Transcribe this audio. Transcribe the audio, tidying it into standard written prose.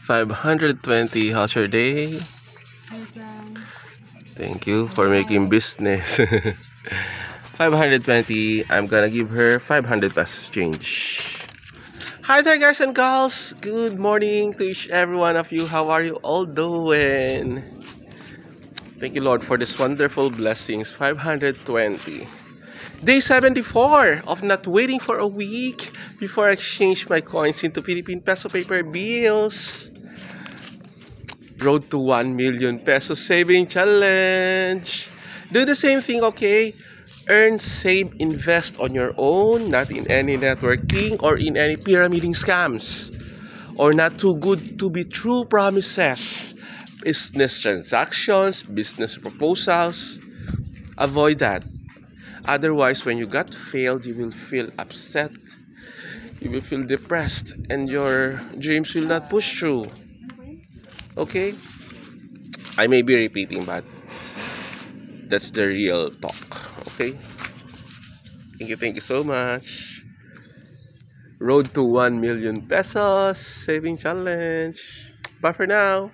520. How's your day? Thank you for making business. 520. I'm gonna give her 500 pesos change. Hi there, guys and gals. Good morning to each every one of you. How are you all doing? Thank you, Lord, for this wonderful blessings. 520. Day 74 of not waiting for a week before I exchange my coins into Philippine peso paper bills. Road to 1 million peso saving challenge. Do the same thing, okay? Earn, save, invest on your own, not in any networking or in any pyramiding scams, or not too good to be true promises, business transactions, business proposals. Avoid that. Otherwise, when you got failed, you will feel upset, you will feel depressed, and your dreams will not push through. Okay? I may be repeating, but that's the real talk. Okay? Thank you so much. Road to 1 million pesos saving challenge. Bye for now.